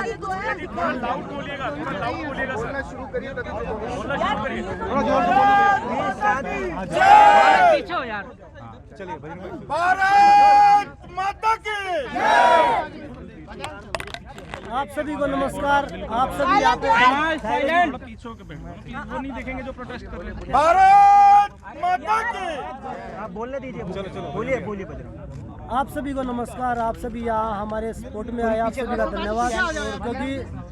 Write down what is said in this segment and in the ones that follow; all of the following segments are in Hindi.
लाउड बोलिएगा, थोड़ा लाउड बोलिएगा सर। बोलना शुरू करिए, तभी बोलना शुरू करिए। थोड़ा जोर से बोलो। पीछे हो यार। चलिए भाई। भारत माता की आप सभी को नमस्कार। आप सभी यहाँ पे साइलेंट। पीछे होकर बैठो, वो नहीं देखेंगे जो प्रोटेस्ट कर रहे हैं। भारत माता की आप बोलने दीजिए। चलो बोलिए बोलिए बजरंग। आप सभी को नमस्कार। आप सभी यहाँ हमारे सपोर्ट में आए, आप सभी का धन्यवाद। क्योंकि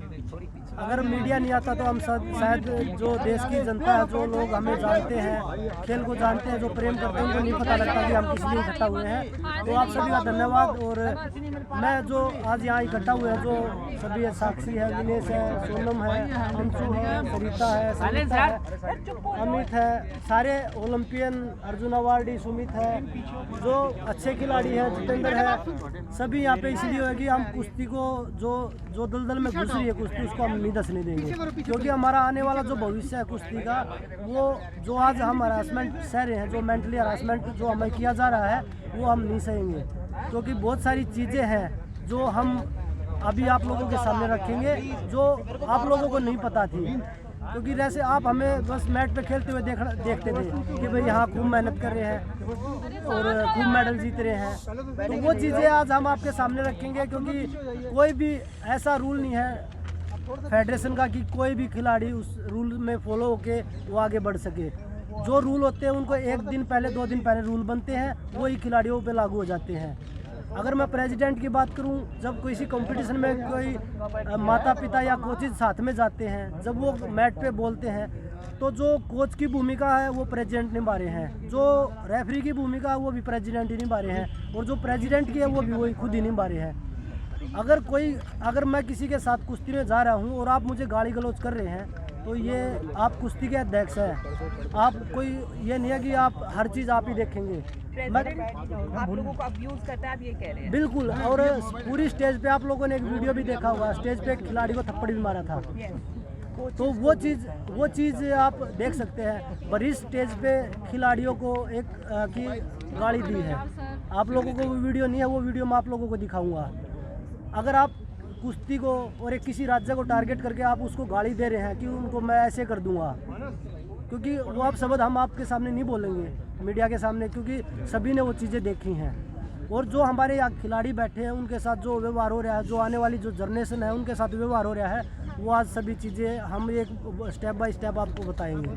अगर मीडिया नहीं आता तो हम शायद जो देश की जनता है, जो लोग हमें जानते हैं, खेल को जानते हैं, जो प्रेम करते हैं, उनको नहीं पता लगता कि हम किस लिए इकट्ठा हुए हैं। तो आप सभी का धन्यवाद। और मैं जो आज यहाँ इकट्ठा हुए हैं, जो सभी साक्षी है, विनेश है, सोनम है, अंशु है, सरिता है, सरिता है, अमित है, सारे ओलंपियन, अर्जुन अवार्डी, सुमित है, जो अच्छे खिलाड़ी हैं, जितेंद्र है, सभी यहाँ पे इसलिए है कि हम कुश्ती को जो दलदल में घुस रही है कुश्ती, उसको हम नहीं धसने देंगे। क्योंकि हमारा आने वाला जो भविष्य है कुश्ती का, वो जो आज हम हरासमेंट सह रहे हैं, जो मेंटली हरासमेंट जो हमें किया जा रहा है, वो हम नहीं सहेंगे। क्योंकि बहुत सारी चीज़ें हैं जो हम अभी आप लोगों के सामने रखेंगे, जो आप लोगों को नहीं पता थी। क्योंकि जैसे आप हमें बस मैट पे खेलते हुए देखते थे कि भाई यहाँ खूब मेहनत कर रहे हैं और खूब मेडल जीत रहे हैं। तो वो चीज़ें आज हम आपके सामने रखेंगे। क्योंकि कोई भी ऐसा रूल नहीं है फेडरेशन का कि कोई भी खिलाड़ी उस रूल में फॉलो होके वो आगे बढ़ सके। जो रूल होते हैं उनको एक दिन पहले, 2 दिन पहले रूल बनते हैं, वही खिलाड़ियों पे लागू हो जाते हैं। अगर मैं प्रेसिडेंट की बात करूं, जब किसी कंपटीशन में कोई माता पिता या कोचेज साथ में जाते हैं, जब वो मैट पे बोलते हैं, तो जो कोच की भूमिका है वो प्रेसिडेंट निभा रहे हैं, जो रेफरी की भूमिका है वो भी प्रेसिडेंट ही निभा रहे हैं, और जो प्रेसिडेंट की है वो भी वही खुद ही निभा रहे हैं। अगर मैं किसी के साथ कुश्ती में जा रहा हूं और आप मुझे गाली गलौज कर रहे हैं, तो ये आप कुश्ती के अध्यक्ष हैं। आप कोई ये नहीं है कि आप हर चीज़ आप ही देखेंगे। आप लोगों को अब्यूज करता है, आप ये कह रहे हैं। बिल्कुल। और पूरी स्टेज पे आप लोगों ने एक वीडियो भी देखा होगा, स्टेज पे एक खिलाड़ी को थप्पड़ भी मारा था। तो वो चीज़ आप देख सकते हैं। बड़ी स्टेज पे खिलाड़ियों को एक की गाली दी है। आप लोगों को वो वीडियो नहीं है, वो वीडियो मैं आप लोगों को दिखाऊंगा। अगर आप कुश्ती को और एक किसी राज्य को टारगेट करके आप उसको गाली दे रहे हैं कि उनको मैं ऐसे कर दूंगा, क्योंकि वो आप शब्द हम आपके सामने नहीं बोलेंगे मीडिया के सामने, क्योंकि सभी ने वो चीज़ें देखी हैं। और जो हमारे यहाँ खिलाड़ी बैठे हैं उनके साथ जो व्यवहार हो रहा है, जो आने वाली जो जनरेशन है उनके साथ व्यवहार हो रहा है, वो आज सभी चीज़ें हम एक स्टेप बाय स्टेप आपको बताएंगे।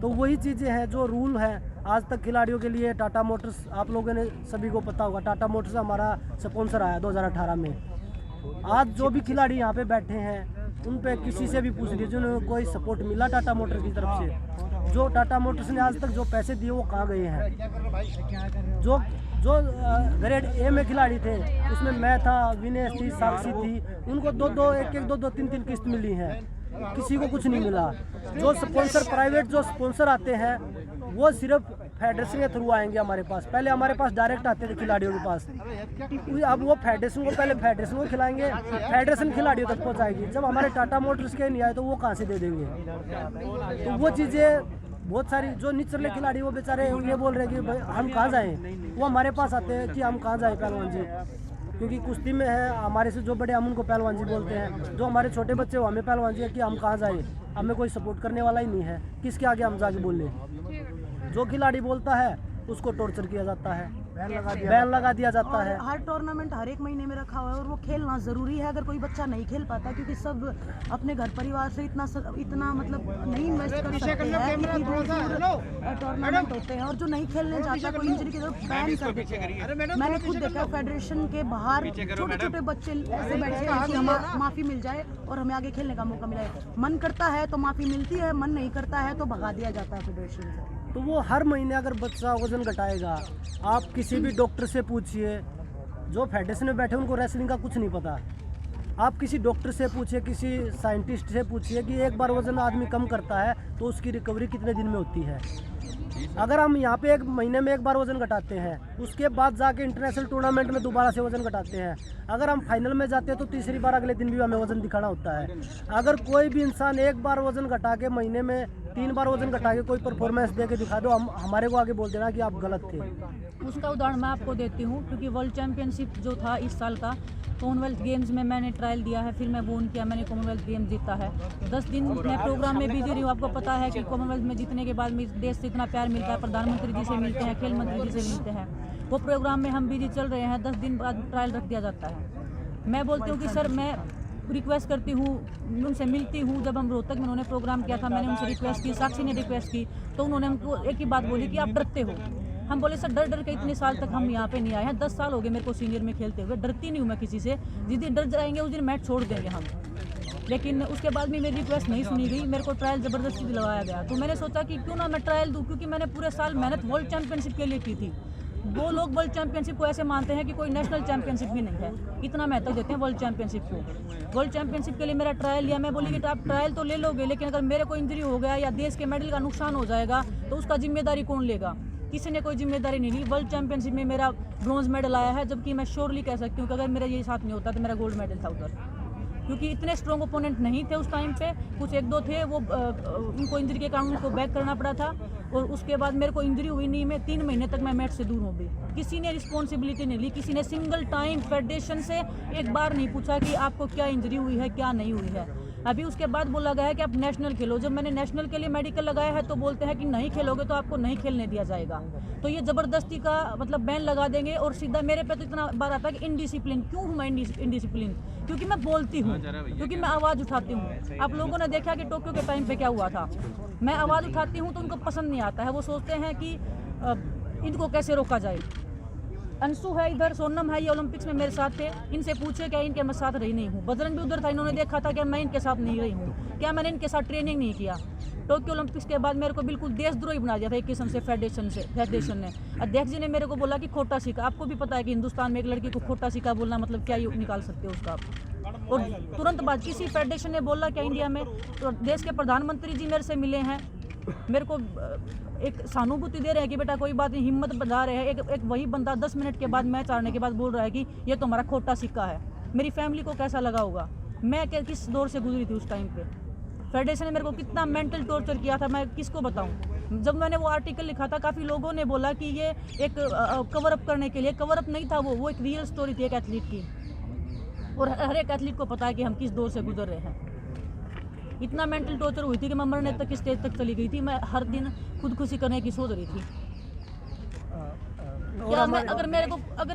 तो वही चीज़ें हैं जो रूल हैं। आज तक खिलाड़ियों के लिए टाटा मोटर्स, आप लोगों ने सभी को पता होगा, टाटा मोटर्स हमारा स्पॉन्सर आया 2018 में। आज जो भी खिलाड़ी यहाँ पे बैठे हैं उन पे किसी से भी पूछ लीजिए जिन्होंने कोई सपोर्ट मिला टाटा मोटर्स की तरफ से, जो टाटा मोटर्स ने आज तक जो पैसे दिए वो कहाँ गए हैं। जो ग्रेड ए में खिलाड़ी थे उसमें मैं था, विनेश थी, साक्षी थी, उनको 2-3 किस्त मिली हैं, किसी को कुछ नहीं मिला। जो स्पॉन्सर प्राइवेट जो स्पॉन्सर आते हैं वो सिर्फ फेडरेशन के थ्रू आएंगे हमारे पास। पहले हमारे पास डायरेक्ट आते थे खिलाड़ियों के पास, अब वो फेडरेशन को पहले फेडरेशन को खिलाएंगे, फेडरेशन खिलाड़ियों तक पहुंचाएगी। जब हमारे टाटा मोटर्स के नहीं आए तो वो कहाँ से दे देंगे। तो वो चीज़ें बहुत सारी, जो निचले खिलाड़ी वो बेचारे ये बोल रहे हैं कि भाई हम कहाँ जाएँ, वो हमारे पास आते हैं कि हम कहाँ जाएँ पहलवान जी। क्योंकि कुश्ती में है हमारे से जो बड़े हम उनको पहलवान जी बोलते हैं, जो हमारे छोटे बच्चे वो हमें पहलवान जी है कि हम कहाँ जाएँ, हमें कोई सपोर्ट करने वाला ही नहीं है, किसके आगे हम जाके बोलें। जो खिलाड़ी बोलता है उसको टॉर्चर किया जाता है, बैन लगा दिया जाता है। हर टूर्नामेंट हर एक महीने में रखा हुआ है और वो खेलना ज़रूरी है। अगर कोई बच्चा नहीं खेल पाता, क्योंकि सब अपने घर परिवार से इतना मतलब नहीं इन्वेस्ट कर सकते हैं, टूर्नामेंट होते हैं, और जो नहीं खेलने जाता कोई इंजरी की तरफ बैन कर देते हैं। मैंने खुद देखा फेडरेशन के बाहर छोटे छोटे बच्चे ऐसे बैठे हैं कि हमें माफ़ी मिल जाए और हमें आगे खेलने का मौका मिले। मन करता है तो माफ़ी मिलती है, मन नहीं करता है तो भगा दिया जाता है फेडरेशन से। तो वो हर महीने अगर बच्चा वजन घटाएगा, आप किसी भी डॉक्टर से पूछिए, जो फेडरेशन में बैठे उनको रेसलिंग का कुछ नहीं पता। आप किसी डॉक्टर से पूछिए, किसी साइंटिस्ट से पूछिए कि एक बार वजन आदमी कम करता है तो उसकी रिकवरी कितने दिन में होती है। अगर हम यहाँ पे एक महीने में एक बार वजन घटाते हैं, उसके बाद जाके इंटरनेशनल टूर्नामेंट में दोबारा से वजन घटाते हैं, अगर हम फाइनल में जाते हैं तो तीसरी बार अगले दिन भी हमें वजन दिखाना होता है। अगर कोई भी इंसान एक बार वजन घटा के महीने में 3 बार वजन घटा के कोई परफॉर्मेंस दे के दिखा दो, हमारे को आगे बोल देना कि आप गलत थे। उसका उदाहरण मैं आपको देती हूँ, क्योंकि वर्ल्ड चैम्पियनशिप जो था इस साल का, कॉमनवेल्थ गेम्स में मैंने ट्रायल दिया है, फिर मैं वोन किया, मैंने कॉमनवेल्थ गेम्स जीता है। 10 दिन मैं प्रोग्राम में बिजी रही हूँ। आपको पता है कि कॉमनवेल्थ में जीतने के बाद देश से इतना प्यार मिलता है, प्रधानमंत्री जी से मिलते हैं, खेल मंत्री जी से मिलते हैं, वो प्रोग्राम में हम बिजी चल रहे हैं, 10 दिन बाद ट्रायल रख दिया जाता है। मैं बोलती हूँ कि सर, मैं रिक्वेस्ट करती हूँ, उनसे मिलती हूँ। जब हम रोहतक में उन्होंने प्रोग्राम किया था, मैंने उनसे रिक्वेस्ट की, साक्षी ने रिक्वेस्ट की, तो उन्होंने हमको एक ही बात बोली कि आप डरते हो। हम बोले सर, डर के इतने साल तक हम यहाँ पे नहीं आए हैं, 10 साल हो गए मेरे को सीनियर में खेलते हुए, डरती नहीं हूँ मैं किसी से, जिस दिन डर जाएंगे उस दिन मैच छोड़ देंगे हम। लेकिन उसके बाद भी मेरी रिक्वेस्ट नहीं सुनी गई, मेरे को ट्रायल ज़बरदस्ती दिलवाया गया। तो मैंने सोचा कि क्यों ना मैं ट्रायल दूँ, क्योंकि मैंने पूरे साल मेहनत वर्ल्ड चैम्पियनशिप के लिए की थी। वो लोग वर्ल्ड चैम्पियनशिप को ऐसे मानते हैं कि कोई नेशनल चैम्पियनशिप भी नहीं है, इतना महत्व देते हैं वर्ल्ड चैम्पियनशिप को। वर्ल्ड चैम्पियनशिप के लिए मेरा ट्रायल लिया। मैं बोली कि आप ट्रायल तो ले लोगे, लेकिन अगर मेरे को इंजरी हो गया या देश के मेडल का नुकसान हो जाएगा तो उसका जिम्मेदारी कौन लेगा? किसी ने कोई जिम्मेदारी नहीं ली। वर्ल्ड चैम्पियनशिप में मेरा ब्रॉन्ज मेडल आया है, जबकि मैं श्योरली कह सकती हूँ कि अगर मेरा ये साथ नहीं होता तो मेरा गोल्ड मेडल था उधर, क्योंकि इतने स्ट्रॉन्ग ओपोनेंट नहीं थे उस टाइम पे। कुछ 1-2 थे, वो उनको इंजरी के कारण उनको बैक करना पड़ा था, और उसके बाद मेरे को इंजरी हुई नहीं। मैं 3 महीने तक मैं मैच से दूर हो गई। किसी ने रिस्पॉन्सिबिलिटी नहीं ली, किसी ने सिंगल टाइम फेडरेशन से एक बार नहीं पूछा कि आपको क्या इंजरी हुई है, क्या नहीं हुई है। अभी उसके बाद बोला गया है कि आप नेशनल खेलो। जब मैंने नेशनल के लिए मेडिकल लगाया है तो बोलते हैं कि नहीं खेलोगे तो आपको नहीं खेलने दिया जाएगा। तो ये ज़बरदस्ती का मतलब बैन लगा देंगे, और सीधा मेरे पे तो इतना बार आता है कि इनडिसिप्लिन। क्यों हूँ मैं इनडिसिप्लिन? क्योंकि मैं बोलती हूँ, क्योंकि मैं आवाज़ उठाती हूँ। आप लोगों ने देखा कि टोक्यो के टाइम पे क्या हुआ था। मैं आवाज़ उठाती हूँ तो उनको पसंद नहीं आता है, वो सोचते हैं कि इनको कैसे रोका जाए। अंशु है इधर, सोनम है, ये ओलंपिक्स में मेरे साथ थे। इनसे पूछे क्या इनके मैं साथ रही नहीं हूँ। बजरंग भी उधर था, इन्होंने देखा था कि मैं इनके साथ नहीं रही हूँ, क्या मैंने इनके साथ ट्रेनिंग नहीं किया। टोक्यो ओलंपिक्स के बाद मेरे को बिल्कुल देशद्रोही बना दिया था एक किस्म से फेडरेशन ने। अध्यक्ष जी ने मेरे को बोला कि खोटा सिक्का। आपको भी पता है कि हिंदुस्तान में एक लड़की को खोटा सिक्का बोलना मतलब क्या निकाल सकते हो उसका आप। और तुरंत बाद किसी फेडरेशन ने बोला क्या इंडिया में, तो देश के प्रधानमंत्री जी मेरे से मिले हैं, मेरे को एक सहानुभूति दे रहे हैं कि बेटा कोई बात नहीं, हिम्मत बजा रहे हैं। एक वही बंदा 10 मिनट के बाद मैच हारने के बाद बोल रहा है कि ये तो हमारा खोटा सिक्का है। मेरी फैमिली को कैसा लगा होगा? मैं किस दौर से गुजरी थी उस टाइम पे। फेडरेशन ने मेरे को कितना मेंटल टॉर्चर किया था, मैं किसको बताऊं। जब मैंने वो आर्टिकल लिखा था, काफ़ी लोगों ने बोला कि ये एक कवर अप करने के लिए। कवर अप नहीं था वो एक रियल स्टोरी थी एक एथलीट की, और हर एक एथलीट को पता है कि हम किस दौर से गुजर रहे हैं। इतना मेंटल टॉर्चर हुई थी कि मैं मरने तक स्टेज तक चली गई थी। मैं हर दिन खुदकुशी करने की सोच रही थी। क्या मैं अगर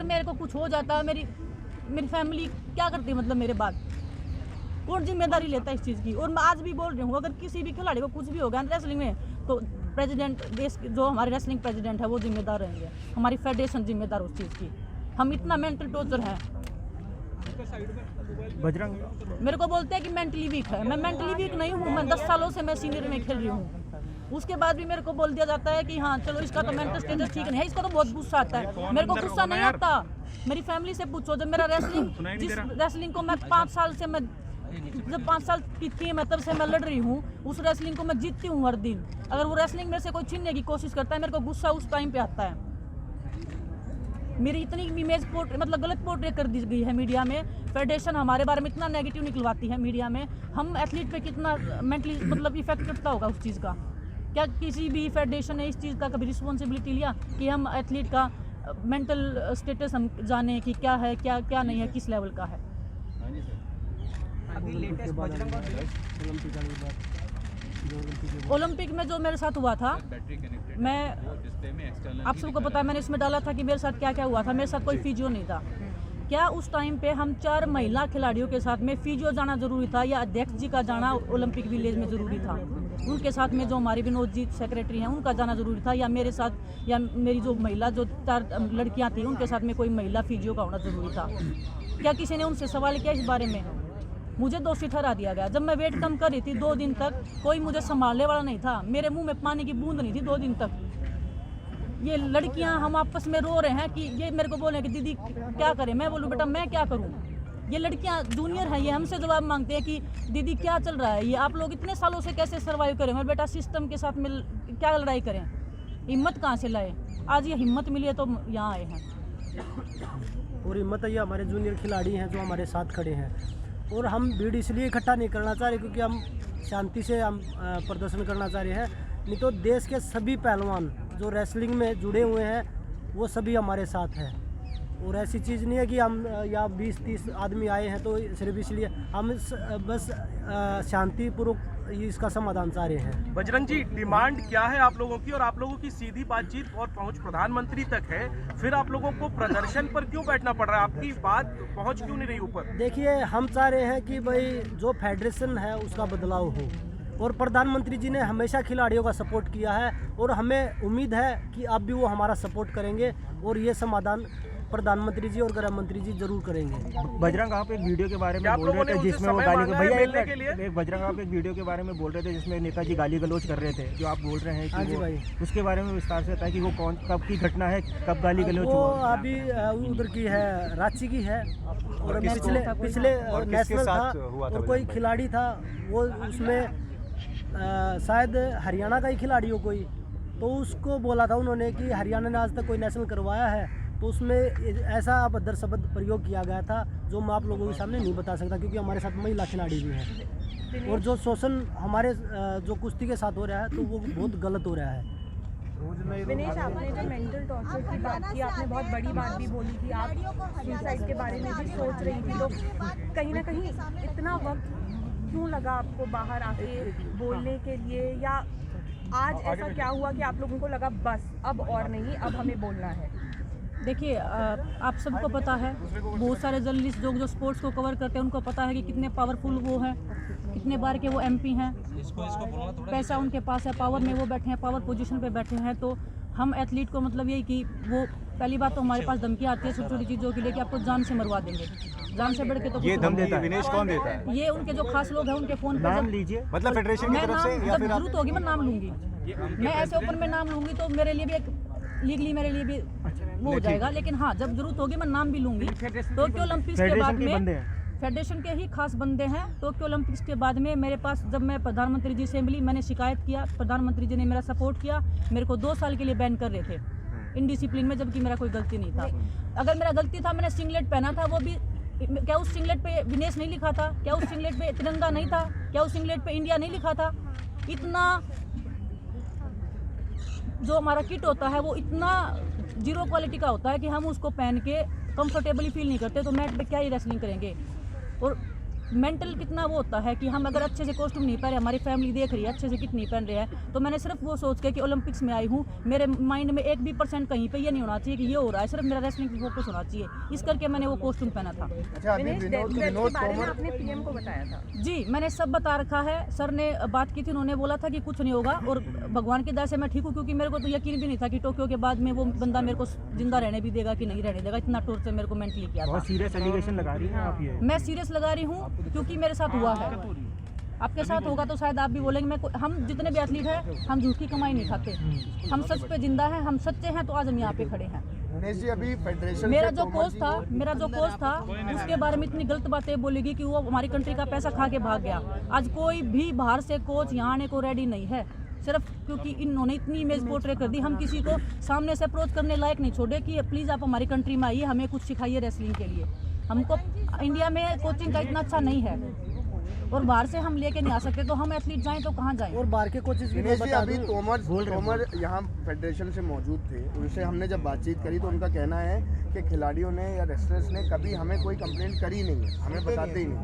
मेरे को कुछ हो जाता, मेरी फैमिली क्या करती, मतलब मेरे बाद कौन जिम्मेदारी लेता है इस चीज़ की? और मैं आज भी बोल रही हूँ, अगर किसी भी खिलाड़ी को कुछ भी हो गया रेसलिंग में, तो प्रेसिडेंट, देश जो हमारे रेसलिंग प्रेसिडेंट है वो जिम्मेदार रहेंगे, हमारी फेडरेशन जिम्मेदार उस चीज़ की। हम इतना मेंटल टॉर्चर है। बजरंग मेरे को बोलते हैं कि मेंटली वीक है। मैं मेंटली वीक नहीं हूँ। मैं 10 सालों से मैं सीनियर में खेल रही हूँ। उसके बाद भी मेरे को बोल दिया जाता है कि हाँ चलो इसका तो मेंटल स्टेटस ठीक नहीं है। इसका तो बहुत गुस्सा आता है। मेरे को गुस्सा नहीं आता। मेरी फैमिली से पूछो, जब मेरा जिस रेसलिंग को मैं 5 साल से जब 5 साल की थी मैं, तब से मैं लड़ रही हूँ। उस रेसलिंग को मैं जीतती हूँ हर दिन। अगर वो रेसलिंग मेरे से कोई छीनने की कोशिश करता है, मेरे को गुस्सा उस टाइम पे आता है। मेरी इतनी इमेज मतलब गलत पोर्ट्रेट कर दी गई है मीडिया में। फेडरेशन हमारे बारे में इतना नेगेटिव निकलवाती है मीडिया में। हम एथलीट पे कितना मेंटली मतलब इफेक्ट करता होगा उस चीज़ का। क्या किसी भी फेडरेशन ने इस चीज़ का कभी रिस्पॉन्सिबिलिटी लिया कि हम एथलीट का मेंटल स्टेटस हम जाने कि क्या है, क्या नहीं है, किस लेवल का है। अभी लेटेस्ट बजरंग ओलंपिक में जो मेरे साथ हुआ था, मैं आप सबको पता है, मैंने इसमें डाला था कि मेरे साथ क्या क्या हुआ था। मेरे साथ कोई फिजियो नहीं था। क्या उस टाइम पे हम 4 महिला खिलाड़ियों के साथ में फिजियो जाना जरूरी था, या अध्यक्ष जी का जाना ओलंपिक विलेज में ज़रूरी था? उनके साथ में जो हमारी विनोद जी सेक्रेटरी हैं उनका जाना ज़रूरी था, या मेरे साथ, या मेरी जो महिला जो 4 लड़कियां थी उनके साथ में कोई महिला फिजियो का होना ज़रूरी था? क्या किसी ने उनसे सवाल किया इस बारे में? मुझे दोषी ठहरा दिया गया। जब मैं वेट कम कर रही थी 2 दिन तक, कोई मुझे संभालने वाला नहीं था। मेरे मुंह में पानी की बूंद नहीं थी 2 दिन तक। ये लड़कियां हम आपस में रो रहे हैं कि ये मेरे को बोले कि दीदी क्या करें। मैं बोलूँ बेटा मैं क्या करूँ। ये लड़कियां जूनियर हैं, ये हमसे जवाब मांगते हैं कि दीदी क्या चल रहा है, ये आप लोग इतने सालों से कैसे सर्वाइव करें। मैं बेटा सिस्टम के साथ मिल क्या लड़ाई करें, हिम्मत कहाँ से लाए? आज ये हिम्मत मिली है तो यहाँ आए हैं। और हिम्मत ये हमारे जूनियर खिलाड़ी हैं जो हमारे साथ खड़े हैं। और हम भीड़ इसलिए इकट्ठा नहीं करना चाह रहे क्योंकि हम शांति से हम प्रदर्शन करना चाह रहे हैं। नहीं तो देश के सभी पहलवान जो रेसलिंग में जुड़े हुए हैं वो सभी हमारे साथ हैं। और ऐसी चीज़ नहीं है कि हम या 20-30 आदमी आए हैं तो सिर्फ इसलिए हम बस शांतिपूर्वक इसका समाधान चाह रहे हैं। बजरंग जी, डिमांड क्या है आप लोगों की, और आप लोगों की सीधी बातचीत और पहुंच प्रधानमंत्री तक है, फिर आप लोगों को प्रदर्शन पर क्यों बैठना पड़ रहा है? आपकी बात पहुंच क्यों नहीं रही ऊपर? देखिए, हम चाह रहे हैं कि भाई जो फेडरेशन है उसका बदलाव हो, और प्रधानमंत्री जी ने हमेशा खिलाड़ियों का सपोर्ट किया है और हमें उम्मीद है कि अब भी वो हमारा सपोर्ट करेंगे और ये समाधान प्रधानमंत्री जी और गृह मंत्री जी जरूर करेंगे। बजरंग, आप एक वीडियो के बारे में क्या आप बोल रहे लोगों थे ने जिसमें उनसे वो समय गाली मांगा है भैया मिलने के लिए? एक बजरंग, आप एक वीडियो के बारे में बोल रहे थे जिसमें नेताजी गाली गलौज कर रहे थे, जो आप बोल रहे हैं हाँ कि जी वो भाई। उसके बारे में विस्तार से बताएं कि वो कौन कब की घटना है, कब गाली गलौज वो हुआ? अभी उधर की है, रांची की है, और पिछले नेशनल था और कोई खिलाड़ी था वो उसमें शायद हरियाणा का ही खिलाड़ी हो कोई, तो उसको बोला था उन्होंने कि हरियाणा ने आज तक कोई नेशनल करवाया है, तो उसमें ऐसा अभद्र शब्द प्रयोग किया गया था जो मैं आप लोगों के सामने नहीं बता सकता, क्योंकि हमारे साथ महिला खिलाड़ी भी हैं और जो शोषण हमारे जो कुश्ती के साथ हो रहा है तो वो बहुत गलत हो रहा है। विनेश, आपने जो मेंटल टॉर्चर की बात की, आपने बहुत बड़ी बात भी बोली थी, आप सुसाइड के बारे में भी सोच रही थी, तो कहीं ना कहीं इतना वक्त क्यों लगा आपको बाहर आके बोलने के लिए, या आज ऐसा क्या हुआ कि आप लोगों को लगा बस अब और नहीं, अब हमें बोलना है? देखिए, आप सबको पता है, बहुत सारे जर्नलिस्ट जो स्पोर्ट्स को कवर करते हैं उनको पता है कि कितने पावरफुल वो हैं, कितने बार के वो एमपी हैं, पैसा उनके पास है, पावर में वो बैठे हैं, पावर पोजीशन पे बैठे हैं। तो हम एथलीट को मतलब यही कि वो पहली बात तो हमारे पास धमकी आती है छोटी छोटी चीज़ों के लिए कि आपको जान से मरवा देंगे, जान से बढ़ के तो ये दम देता है विनेश कौन देता है? ये उनके जो खास लोग हैं उनके फ़ोन पर नाम लीजिए, मतलब फेडरेशन की मैं तरफ से नाम या जब फिर आप? जरूरत होगी मैं नाम लूँगी, मैं ऐसे ओपन में नाम लूँगी तो मेरे लिए भी एक लीगली मेरे लिए भी वो हो जाएगा, लेकिन हाँ जब जरूरत होगी मैं नाम भी लूँगी। टोक्यो ओलंपिक्स के बाद में फेडरेशन के ही खास बंदे हैं। टोक्यो ओलंपिक्स के बाद में मेरे पास जब मैं प्रधानमंत्री जी से मिली, मैंने शिकायत किया, प्रधानमंत्री जी ने मेरा सपोर्ट किया, मेरे को 2 साल के लिए बैन कर रहे थे इनडिसिप्लिन में, जबकि मेरा कोई गलती नहीं था। अगर मेरा गलती था, मैंने सिंगलेट पहना था, वो भी क्या उस सिंगलेट पे विनेश नहीं लिखा था? क्या उस सिंगलेट पे तिरंगा नहीं था? क्या उस सिंगलेट पे इंडिया नहीं लिखा था? इतना जो हमारा किट होता है वो इतना जीरो क्वालिटी का होता है कि हम उसको पहन के कंफर्टेबली फील नहीं करते, तो मैट पे क्या ही रेसलिंग करेंगे। और मेंटल कितना वो होता है कि हम अगर अच्छे से कॉस्ट्यूम नहीं पहन रहे, हमारी फैमिली देख रही है अच्छे से किट नहीं पहन रहे हैं, तो मैंने सिर्फ वो सोच के कि ओलंपिक्स में आई हूँ, मेरे माइंड में 1% कहीं पे ये नहीं होना चाहिए कि ये हो रहा है, सिर्फ मेरा रेसलिंग पे फोकस होना चाहिए, इस करके मैंने वो कॉस्ट्यूम पहना था। विनेश, डेथ के बारे में आपने पीएम को बताया था? जी, मैंने सब बता रखा है, सर ने बात की थी, उन्होंने बोला था कि कुछ नहीं होगा, और भगवान की दया से मैं ठीक हूँ, क्योंकि मेरे को तो यकीन भी नहीं था कि टोक्यो के बाद में वो बंदा मेरे को जिंदा रहने भी देगा कि नहीं रहने देगा, इतना टॉर्चर मेरे को मेंटली किया था। बहुत सीरियस एलिगेशन लगा रही हैं आप ये। मैं सीरियस लगा रही हूँ क्योंकि मेरे साथ हुआ है, आपके साथ होगा तो शायद आप भी बोलेंगे। हम जितने भी एथलीट हैं हम झूठ की कमाई नहीं खाते, हम सच पे जिंदा हैं, हम सच्चे हैं, तो आज हम यहाँ पे खड़े हैं। अभी फेडरेशन मेरा जो कोच था उसके बारे में इतनी गलत बातें बोलेगी कि वो हमारी कंट्री का पैसा खा के भाग गया। आज कोई भी बाहर से कोच यहाँ आने को रेडी नहीं है, सिर्फ क्योंकि इन्होंने इतनी इमेज पोर्ट्रे कर दी। हम किसी को सामने से अप्रोच करने लायक नहीं छोड़े कि प्लीज़ आप हमारी कंट्री में आइए, हमें कुछ सिखाइए रेसलिंग के लिए। हमको इंडिया में कोचिंग का इतना अच्छा नहीं है और बाहर से हम लेके नहीं आ सकते, तो हम एथलीट जाएं तो कहाँ जाएं? और बाहर के कोचेस भी बता अभी तोमर यहाँ फेडरेशन से मौजूद थे, उनसे हमने जब बातचीत करी तो उनका कहना है कि खिलाड़ियों ने या रेसलर्स ने कभी हमें कोई कंप्लेंट करी नहीं है, हमें बताते ही नहीं।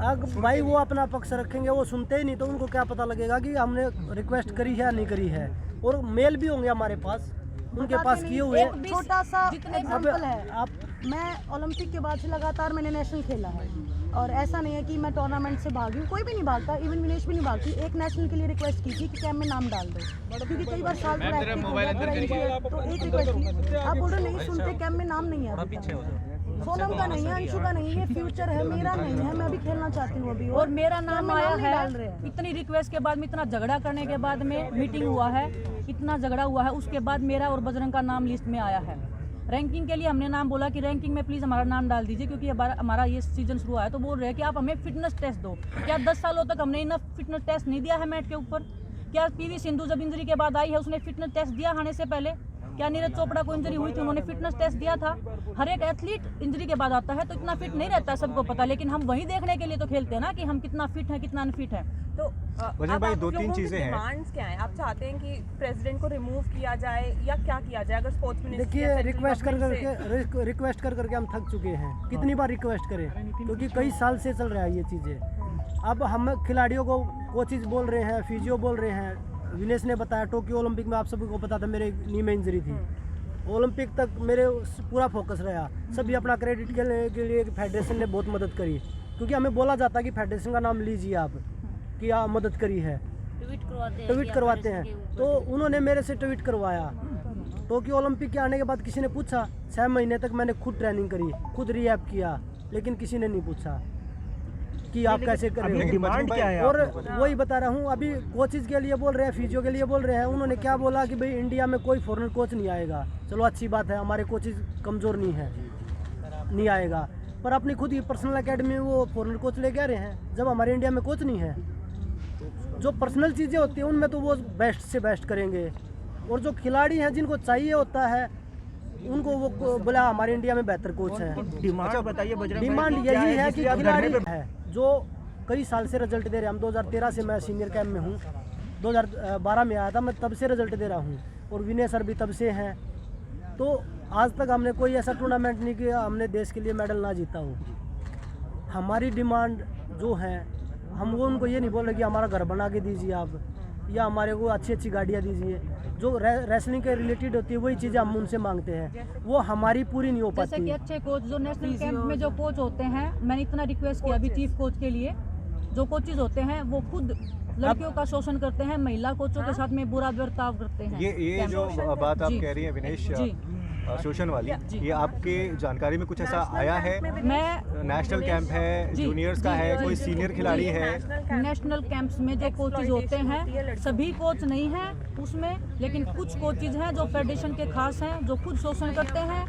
अगर भाई वो अपना पक्ष रखेंगे, वो सुनते ही नहीं, तो उनको क्या पता लगेगा कि हमने रिक्वेस्ट करी है या नहीं करी है। और मेल भी होंगे हमारे पास, उनके पास किए हुए। छोटा सा एग्जांपल है, आप मैं ओलंपिक के बाद से लगातार मैंने नेशनल खेला है, और ऐसा नहीं है कि मैं टूर्नामेंट से भागी हूँ, कोई भी नहीं भागता, इवन विनेश भी नहीं भागती। एक नेशनल के लिए रिक्वेस्ट की थी कि कैंप में नाम डाल दो, क्योंकि कई बार साल थोड़ा एक्टिव हो गया, थोड़ा इंजर्ड, तो एक रिक्वेस्ट की। आप बोलो नहीं सुनते, कैंप में नाम नहीं है, सोनम का नहीं है, अंशु का नहीं है, फ्यूचर है, मेरा नहीं है, मैं भी खेलना चाहती हूँ अभी, और मेरा नाम आया है। इतनी रिक्वेस्ट के बाद में, इतना झगड़ा करने के बाद में मीटिंग हुआ है, इतना झगड़ा हुआ है, उसके बाद मेरा और बजरंग का नाम लिस्ट में आया है। रैंकिंग के लिए हमने नाम बोला कि रैंकिंग में प्लीज़ हमारा नाम डाल दीजिए, क्योंकि हमारा ये सीजन शुरू हुआ है, तो बोल रहे हैं कि आप हमें फिटनेस टेस्ट दो। क्या 10 सालों तक हमने इनफ फिटनेस टेस्ट नहीं दिया है मैट के ऊपर? क्या पीवी सिंधु जब इंजरी के बाद आई है उसने फिटनेस टेस्ट दिया आने से पहले? क्या नीरज चोपड़ा को इंजरी हुई थी, उन्होंने फिटनेस टेस्ट दिया था। हर एक एथलीट इंजरी के बाद आता है तो इतना फिट नहीं रहता, सबको पता, लेकिन हम वही देखने के लिए तो खेलते हैं ना कि हम कितना फिट हैं, कितना अनफिट है। तो वजह भाई 2-3 चीजें हैं। डिमांड्स क्या हैं? आप चाहते हैं कि प्रेसिडेंट को रिमूव किया जाए या क्या किया जाए? अगर स्पोर्ट्स मिनिस्ट्री देखिए, रिक्वेस्ट कर करके हम थक चुके हैं। कितनी बार रिक्वेस्ट करें, क्योंकि कई साल से चल रहा है ये चीज़ें। अब हम खिलाड़ियों को कोचेज बोल रहे हैं, फिजियो बोल रहे हैं। विनेश ने बताया टोक्यो ओलंपिक में आप सभी को पता था मेरे नी में इंजरी थी, ओलंपिक तक मेरे पूरा फोकस रहा। सभी अपना क्रेडिट के लिए फेडरेशन ने बहुत मदद करी, क्योंकि हमें बोला जाता कि फेडरेशन का नाम लीजिए आप कि आप मदद करी है, ट्वीट करवाते हैं। तो उन्होंने मेरे से ट्वीट करवाया। टोक्यो ओलंपिक के आने के बाद किसी ने पूछा, 6 महीने तक मैंने खुद ट्रेनिंग करी, खुद रिहैब किया, लेकिन किसी ने नहीं पूछा कि आप कैसे करें, डिमांड क्या है। और वही बता रहा हूँ, अभी कोचेज के लिए बोल रहे हैं, फिजियो के लिए बोल रहे हैं। उन्होंने क्या बोला कि भाई इंडिया में कोई फॉरेन कोच नहीं आएगा। चलो अच्छी बात है, हमारे कोचेज कमज़ोर नहीं आएगा, पर अपनी खुद की पर्सनल एकेडमी में वो फॉरेन कोच लेके आ रहे हैं, जब हमारे इंडिया में कोच नहीं है। जो पर्सनल चीज़ें होती हैं उनमें तो वो बेस्ट से बेस्ट करेंगे, और जो खिलाड़ी हैं जिनको चाहिए होता है उनको वो बोला हमारे इंडिया में बेहतर कोच है। डिमांड बताइए बजरंग भाई, डिमांड क्या यही है कि जिससे आप खिलाड़ी धरने पे- है जो कई साल से रिजल्ट दे रहे हैं। हम 2013 से मैं सीनियर कैंप में हूँ, 2012 में आया था, मैं तब से रिजल्ट दे रहा हूँ, और विनय सर भी तब से हैं। तो आज तक हमने कोई ऐसा टूर्नामेंट नहीं किया हमने देश के लिए मेडल ना जीता हो। हमारी डिमांड जो है, हम वो उनको ये नहीं बोल रहे कि हमारा घर बना के दीजिए आप, या हमारे को अच्छी गाड़ियाँ दीजिए। जो रेसलिंग के रिलेटेड होती है वही चीज़ें हम उनसे मांगते हैं, वो हमारी पूरी नहीं हो जैसे पाती। कि अच्छे कोच जो नेशनल कैंप में जो कोच होते हैं, मैंने इतना रिक्वेस्ट किया अभी चीफ कोच के लिए, जो कोचेज होते हैं वो खुद लड़कियों का शोषण करते हैं, महिला कोचों के साथ में बुरा बर्ताव करते हैं। ये जो बात आप जी। कह रही हैं विनेश, जी। शोषण वाली, जी। ये आपके जानकारी में कुछ ऐसा आया है? मैं नेशनल कैंप है, जी, जूनियर्स का जी, है, जी, कोई जी, सीनियर खिलाड़ी है? नेशनल कैंप्स में जो कोचेज होते हैं, सभी कोच नहीं हैं उसमें, लेकिन कुछ कोचेज हैं जो फेडरेशन के खास हैं, जो खुद शोषण करते हैं,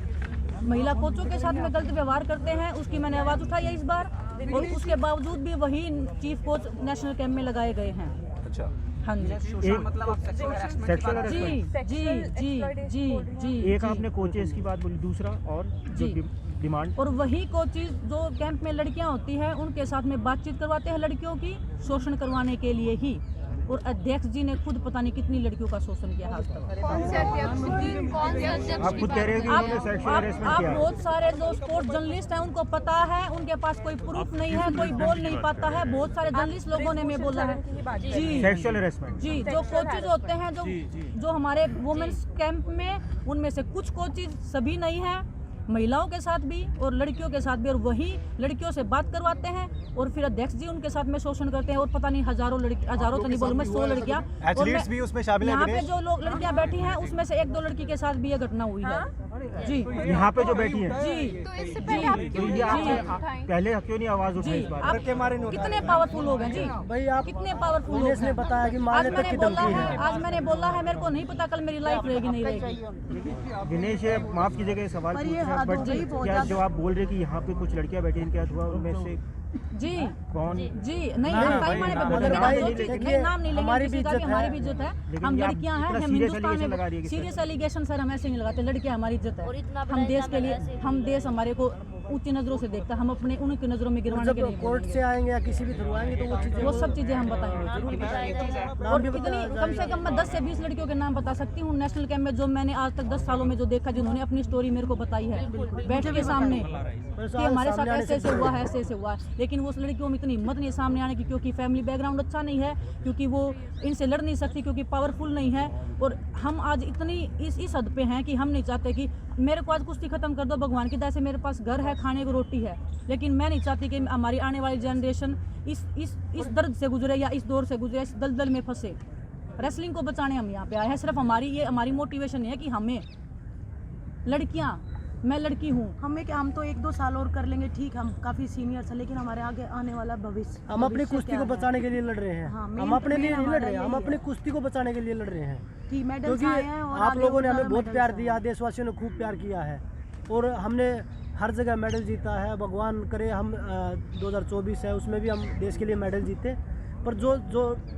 महिला कोचों के साथ में गलत व्यवहार करते हैं। उसकी मैंने आवाज़ उठाई है इस बार, और उसके बावजूद भी वही चीफ कोच नेशनल कैंप में लगाए गए हैं। अच्छा, हाँ जी, सेक्सुअल हरासमेंट, जी। एक आपने कोचेस की बात बोली, दूसरा और जो जी। डिमांड, और वही कोचेज जो कैंप में लड़कियां होती हैं उनके साथ में बातचीत करवाते हैं लड़कियों की, शोषण करवाने के लिए ही। और अध्यक्ष जी ने खुद पता नहीं कितनी लड़कियों का शोषण किया आज तक। आप खुद कह रहे हैं कि उन्होंने सेक्सुअल हरासमेंट आप किया। बहुत सारे जो स्पोर्ट्स जर्नलिस्ट हैं उनको पता है, उनके पास कोई प्रूफ नहीं है, कोई बोल नहीं पाता है। बहुत सारे जर्नलिस्ट लोगों ने मैं बोला है जी, सेक्सुअल हरासमेंट, जी। जो कोचेज होते हैं जो हमारे वुमेन्स कैंप में, उनमें से कुछ कोचेज, सभी नहीं है, महिलाओं के साथ भी और लड़कियों के साथ भी, और वही लड़कियों से बात करवाते हैं और फिर अध्यक्ष जी उनके साथ में शोषण करते हैं। और पता नहीं हजारों तो नहीं बोलूं मैं, 100 लड़कियां, एथलीट्स भी उसमें शामिल हैं यहाँ पे विनेश? जो लोग लड़कियां बैठी हैं उसमें से 1-2 लड़की के साथ भी ये घटना हुई है जी। यहाँ पे जो बैठी हैं, जी तो ये आप पहले क्यों नहीं आवाज उठाई जी, इस बार? आप कितने पावरफुल लोग हैं जी, भाई आप कितने पावरफुल लोग विनेश ने हैं। बताया कि आज मारने तक मैंने की बोला धमकी है, है। आज मैंने बोला है, मेरे को नहीं पता कल मेरी लाइफ रहेगी नहीं रहेगी। विनेश, ये माफ कीजिएगा ये सवाल पर पूछ ये रहे हैं, हद बट हो गई बहुत क्या जो आप बोल रहे हैं कि यहाँ पे कुछ लड़कियां बैठी हैं, क्या हुआ उनमें से जी कौन? जी, नहीं हाँ, हम भाई, पैमाने पे नाम बोलेंगे, भाई, हम जो चीज़- देखिए, नहीं, नाम नहीं लेंगे हमारी किसी भी का भी, इज्जत हमारी है। भी इज्जत है। लेकिन हम ये आप लड़कियां हैं, इतना हम serious हिंदुस्तान allegation लगा रही है में किसी सीरियस एलिगेशन सर हम ऐसे नहीं लगाते। लड़कियां हमारी इज्जत है, हम देश के लिए, हम देश हमारे को ऊंची नजरों से देखता है, हम अपने उनकी नजरों में गिरवाने जब के नहीं कोर्ट बोलेंगे। से आएंगे या किसी भी थ्रू आएंगे तो वो चीजें वो सब चीजें हम बताएंगे। नाम और भी इतनी बताया कम से कम मैं 10 से 20 लड़कियों के नाम बता सकती हूँ नेशनल कैंप में, जो मैंने आज तक 10 सालों में जो देखा, जिन्होंने अपनी स्टोरी मेरे को बताई है बैठ के सामने कि हमारे साथ ऐसे ऐसे हुआ है, ऐसे ऐसे हुआ है। लेकिन उस लड़कियों में इतनी हिम्मत नहीं सामने आने की, क्योंकि फैमिली बैकग्राउंड अच्छा नहीं है, क्योंकि वो इनसे लड़ नहीं सकती, क्योंकि पावरफुल नहीं है। और हम आज इतनी इस हद पे हैं कि हम नहीं चाहते कि मेरे को आज कुश्ती खत्म कर दो, भगवान की दया से मेरे पास घर है, खाने को रोटी है, लेकिन मैं नहीं चाहती कि हमारी आने वाली जनरेशन इस दर्द से गुजरे या इस दौर से गुजरे, इस दलदल में फंसे। रेसलिंग को बचाने हम यहाँ पे आए हैं। सिर्फ हमारी मोटिवेशन नहीं है कि हमें लड़कियाँ, मैं लड़की हूँ, हम तो 1-2 साल और कर लेंगे, ठीक, हम काफी सीनियर हैं, लेकिन हमारे आगे आने वाला भविष्य, हम अपनी भविष्य कुश्ती क्या को है? बचाने के लिए लड़ रहे हैं। हाँ, हम main- अपने लिए main नहीं लड़ हमारा रहे हैं, हम यही अपनी है। कुश्ती को बचाने के लिए लड़ रहे हैं। कि मेडल्स क्योंकि आए हैं और आप आगे लोगों ने और हमें बहुत मेडल्स प्यार हैं। दिया, देशवासियों ने खूब प्यार किया है, और हमने हर जगह मेडल जीता है। भगवान करे हम 2024 है उसमें भी हम देश के लिए मेडल जीते। पर जो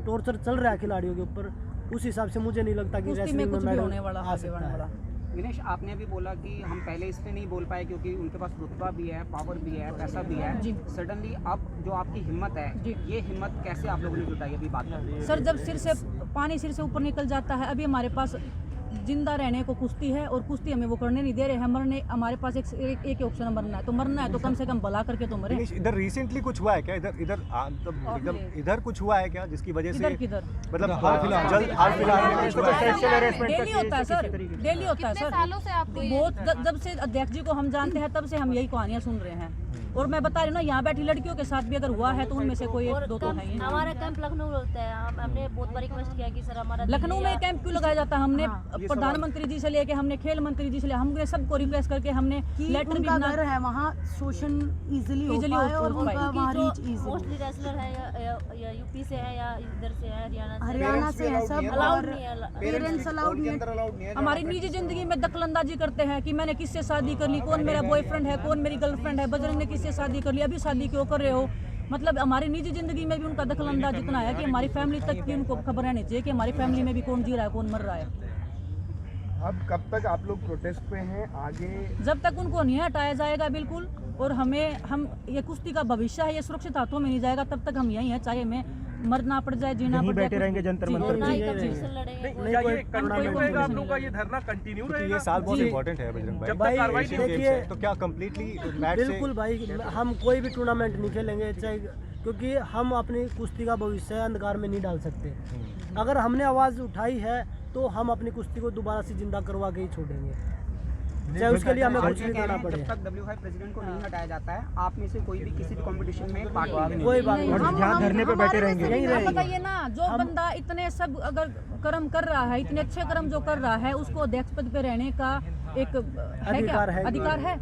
टॉर्चर चल रहा है खिलाड़ियों के ऊपर, उस हिसाब से मुझे नहीं लगता कि कुश्ती में रेसलिंग में कुछ भी होने मेडल वाला आ सकता है। विनेश, आपने अभी बोला कि हम पहले इसलिए नहीं बोल पाए क्योंकि उनके पास रुतबा भी है, पावर भी है, पैसा भी है। सडनली अब जो आपकी हिम्मत है, ये हिम्मत कैसे आप लोगों ने जुटाई? अभी बात करें सर, जब पानी सिर से ऊपर निकल जाता है, अभी हमारे पास जिंदा रहने को कुश्ती है और कुश्ती हमें वो करने नहीं दे रहे हैं। मरने हमारे पास एक ऑप्शन है, मरना है तो मरना है, तो कम से कम भला करके तो मरे। इधर रिसेंटली कुछ हुआ है क्या? इधर कुछ हुआ है क्या जिसकी वजह से किधर मतलब हाल फिलहाल में कुछ हुआ है? डेली होता है सर, डेली होता है सर। सालों से आपको बहुत जब से अध्यक्ष जी को हम जानते हैं तब से हम यही कहानियां सुन रहे हैं। और मैं बता रही हूँ ना, यहाँ बैठी लड़कियों के साथ भी अगर हुआ है तो उनमें से कोई एक दो तो है ही। हमारा कैंप लखनऊ में होता है, हमने बहुत बार रिक्वेस्ट किया कि सर हमारा लखनऊ में कैंप क्यों लगाया जाता है? हमने प्रधानमंत्री जी से लेके, हमने खेल मंत्री जी से लेके, हमने सबको रिक्वेस्ट करके हमने लेटर भी घर है वहाँ, शोषण इजीली हो पाए और उनका वहाँ रीच इजीली। मोस्टली रेसलर है या यूपी से है या इधर से है, हरियाणा से है सब, और पेरेंट्स अलाउड नहीं है। हमारी निजी जिंदगी में दखलंदाजी करते हैं कि मैंने किससे शादी कर ली, कौन मेरा बॉयफ्रेंड है, कौन मेरी गर्लफ्रेंड है, बजरंग ने किससे शादी कर ली, अभी शादी क्यों कर रहे हो। मतलब हमारी निजी जिंदगी में भी उनका दखलंदाज इतना है कि हमारी फैमिली तक की उनको खबर रहनी चाहिए कि हमारी फैमिली में भी कौन जी रहा है, कौन मर रहा है। अब कब तक आप लोग प्रोटेस्ट पे हैं? आगे जब तक उनको नहीं हटाया जाएगा बिल्कुल, और हम ये कुश्ती का भविष्य है, ये सुरक्षित हाथों में नहीं जाएगा तब तक हम यहीं हैं, चाहे हमें मरना पड़ जाए, जीना पड़ जाए। बैठे रहेंगे जंतर मंतर क्या ये कंटिन्यू रहेगा आप लोगों का ये धरना कंटिन्यू रहेगा? ये साल बहुत इंपॉर्टेंट है बजरंग जब भाई। तक कार्रवाई नहीं होगी तो क्या कम्प्लीटली मैच से बिल्कुल भाई, हम कोई भी टूर्नामेंट नहीं खेलेंगे, चाहे क्योंकि हम अपनी कुश्ती का भविष्य अंधकार में नहीं डाल सकते। अगर हमने आवाज़ उठाई है तो हम अपनी कुश्ती को दोबारा से जिंदा करवा के ही छोड़ेंगे, चाहे उसके लिए हमें कुछ भी करना पड़े। जब तक W5 प्रेसिडेंट को नहीं हटाया जाता है, आप में से कोई भी किसी भी कंपटीशन में पार्ट नहीं कोई बात नहीं, जहाँ धरने पे बैठे रहेंगे यहीं आप रहेंगे। बताइए ना, जो बंदा इतने सब अगर कर्म कर रहा है, इतने अच्छे कर्म जो कर रहा है, उसको अध्यक्ष पद पे रहने का एक है क्या अधिकार है?